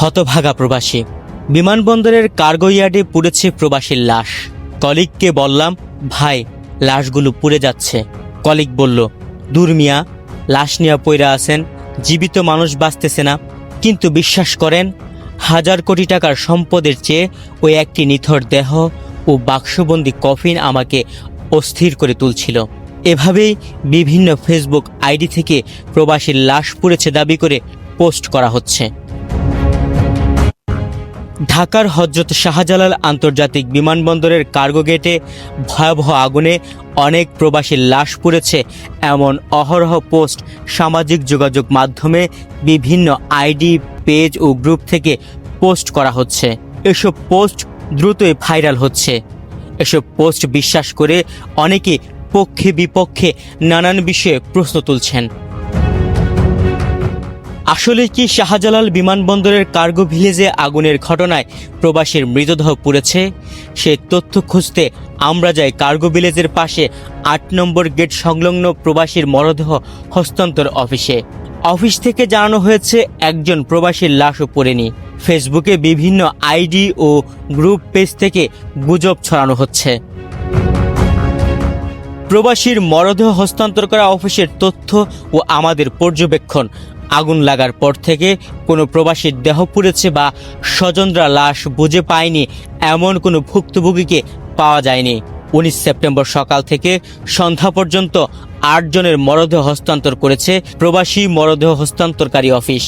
হতভাগা প্রবাসী। বিমানবন্দরের কার্গো ইয়ার্ডে পুড়েছে প্রবাসীর লাশ। কলিগকে বললাম, ভাই লাশগুলো পুড়ে যাচ্ছে। কলিগ বলল, দূর মিয়া, লাশ নিয়ে পইরা আছেন, জীবিত মানুষ বাঁচতেছে না। কিন্তু বিশ্বাস করেন, 1000 কোটি টাকার সম্পদের চেয়ে ওই একটি নিথর দেহ ও বাক্সবন্দি কফিন আমাকে অস্থির করে তুলছিল। এভাবেই বিভিন্ন ফেসবুক আইডি থেকে প্রবাসীর লাশ পুড়েছে দাবি করে পোস্ট করা হচ্ছে। ঢাকার হযরত শাহজালাল আন্তর্জাতিক বিমানবন্দরের কার্গো গেটে ভয়াবহ আগুনে অনেক প্রবাসীর লাশ পুড়েছে এমন অহরহ পোস্ট সামাজিক যোগাযোগ মাধ্যমে বিভিন্ন আইডি, পেজ ও গ্রুপ থেকে পোস্ট করা হচ্ছে। এসব পোস্ট দ্রুতই ভাইরাল হচ্ছে। এসব পোস্ট বিশ্বাস করে অনেকে পক্ষে বিপক্ষে নানান বিষয়ে প্রশ্ন তুলছেন। আসলে কি শাহজালাল বিমানবন্দরের কার্গো ভিলেজে আগুনের ঘটনায় প্রবাসীর মৃতদেহ পুড়েছে? সেই তথ্য খুঁজতে আমরা যাই কার্গো ভিলেজের পাশে 8 নম্বর গেট সংলগ্ন প্রবাসীর মরদেহ হস্তান্তর অফিসে। অফিস থেকে জানানো হয়েছে একজন প্রবাসীর লাশও পড়েনি। ফেসবুকে বিভিন্ন আইডি ও গ্রুপ পেজ থেকে গুজব ছড়ানো হচ্ছে। প্রবাসীর মরদেহ হস্তান্তর করা অফিসের তথ্য ও আমাদের পর্যবেক্ষণ, আগুন লাগার পর থেকে কোনো প্রবাসীর দেহ পুড়েছে বা স্বজনরা লাশ বুঝে পায়নি এমন কোনো ভুক্তভোগীকে পাওয়া যায়নি। 19 সেপ্টেম্বর সকাল থেকে সন্ধ্যা পর্যন্ত 8 জনের মরদেহ হস্তান্তর করেছে প্রবাসী মরদেহ হস্তান্তরকারী অফিস।